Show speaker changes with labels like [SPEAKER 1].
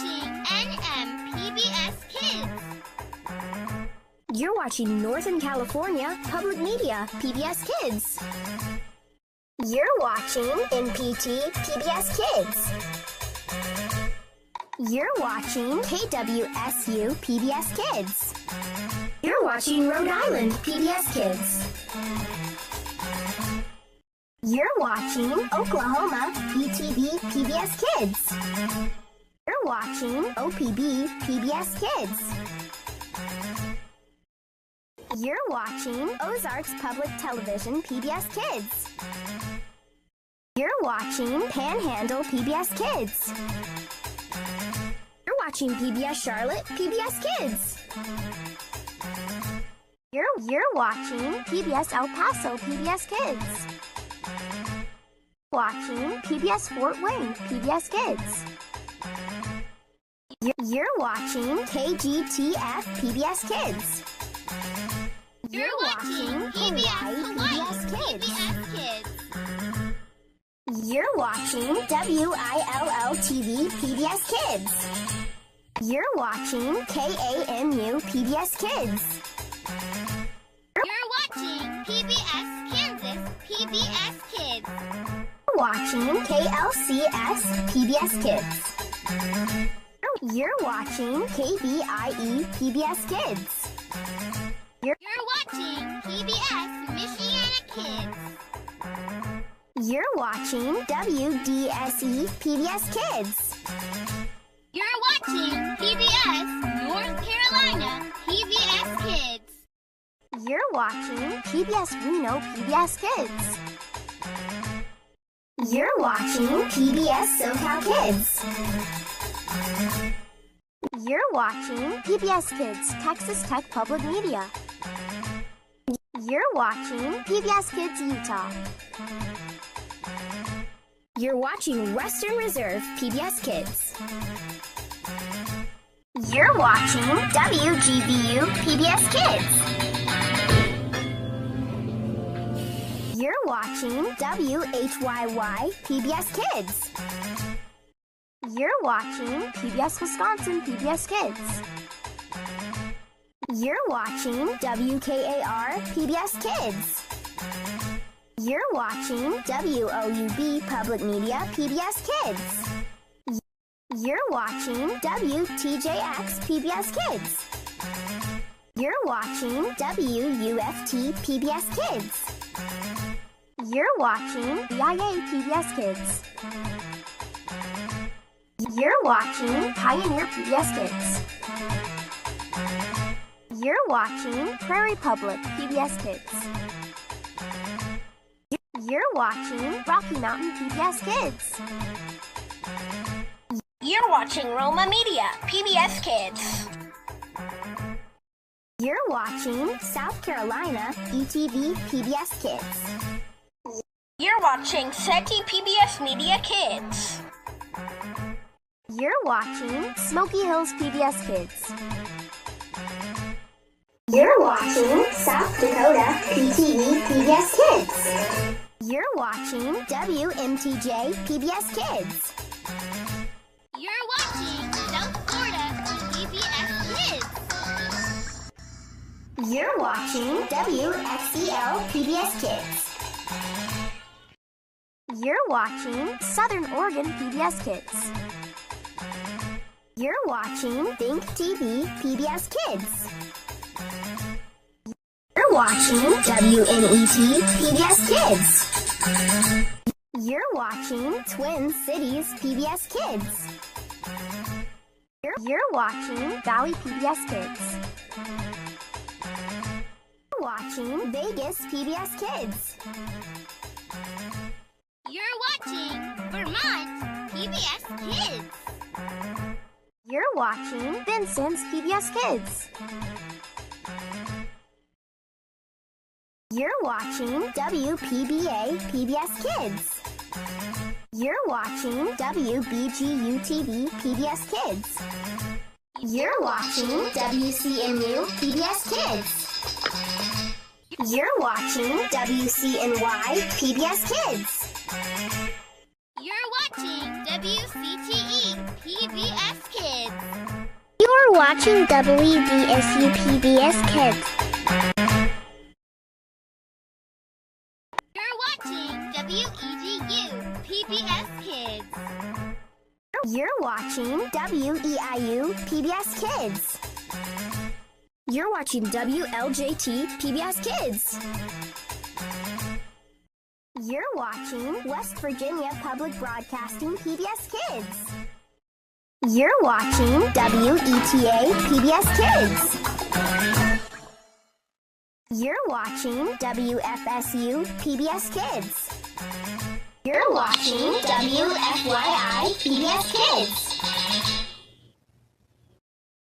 [SPEAKER 1] watching PBS Kids.
[SPEAKER 2] You're watching Northern California Public Media PBS Kids. You're watching NPT PBS Kids. You're watching KWSU PBS Kids. You're watching Rhode Island PBS Kids. You're watching Oklahoma ETV PBS Kids. You're watching OPB PBS Kids. You're watching Ozarks Public Television PBS Kids. You're watching Panhandle PBS Kids. You're watching PBS Charlotte PBS Kids. You're watching PBS El Paso PBS Kids. Watching PBS Fort Wayne PBS Kids. You're watching KGTF PBS Kids.
[SPEAKER 1] You're watching PBS Kids.
[SPEAKER 2] You're watching WILL TV PBS Kids. You're watching KAMU PBS Kids.
[SPEAKER 1] You're watching PBS Kansas PBS Kids.
[SPEAKER 2] You're watching KLCS PBS Kids. You're watching KBIE PBS Kids.
[SPEAKER 1] You're watching PBS Michiana Kids.
[SPEAKER 2] You're watching WDSE PBS Kids.
[SPEAKER 1] You're watching PBS North Carolina PBS Kids.
[SPEAKER 2] You're watching PBS Reno PBS Kids. You're watching PBS SoCal Kids. You're watching PBS Kids Texas Tech Public Media. You're watching PBS Kids Utah. You're watching Western Reserve PBS Kids. You're watching WGBU PBS Kids. You're watching WHYY PBS Kids. You're watching PBS Wisconsin PBS Kids. You're watching WKAR PBS Kids. You're watching WOUB Public Media PBS Kids. You're watching WTJX PBS Kids. You're watching WUFT PBS Kids. You're watching BIA PBS Kids. You're watching Pioneer PBS Kids. You're watching Prairie Public PBS Kids. You're watching Rocky Mountain PBS Kids.
[SPEAKER 3] You're watching Roma Media PBS Kids.
[SPEAKER 2] You're watching South Carolina ETV PBS Kids.
[SPEAKER 3] You're watching SETI PBS Media Kids.
[SPEAKER 2] You're watching Smoky Hills PBS Kids. You're watching South Dakota ETV PBS Kids. You're watching WMTJ PBS Kids.
[SPEAKER 1] You're watching South Florida PBS Kids.
[SPEAKER 2] You're watching WXEL PBS Kids. You're watching Southern Oregon PBS Kids. You're watching Think TV PBS Kids. You're watching WNET PBS Kids. You're watching Twin Cities PBS Kids. You're watching Valley PBS Kids. You're watching Vegas PBS Kids.
[SPEAKER 1] You're watching Vermont PBS Kids.
[SPEAKER 2] You're watching Vincent's PBS Kids. You're watching WPBA PBS Kids. You're watching WBGU TV PBS Kids. You're watching WCMU PBS Kids. You're watching WCNY PBS Kids.
[SPEAKER 1] You're watching WCTE PBS Kids.
[SPEAKER 2] You're watching WDSU PBS Kids.
[SPEAKER 1] You're watching WEGU PBS Kids.
[SPEAKER 2] You're watching WEIU PBS Kids. You're watching WLJT PBS Kids. You're watching West Virginia Public Broadcasting PBS Kids. You're watching WETA PBS Kids. You're watching WFSU PBS Kids. You're watching WFYI PBS Kids.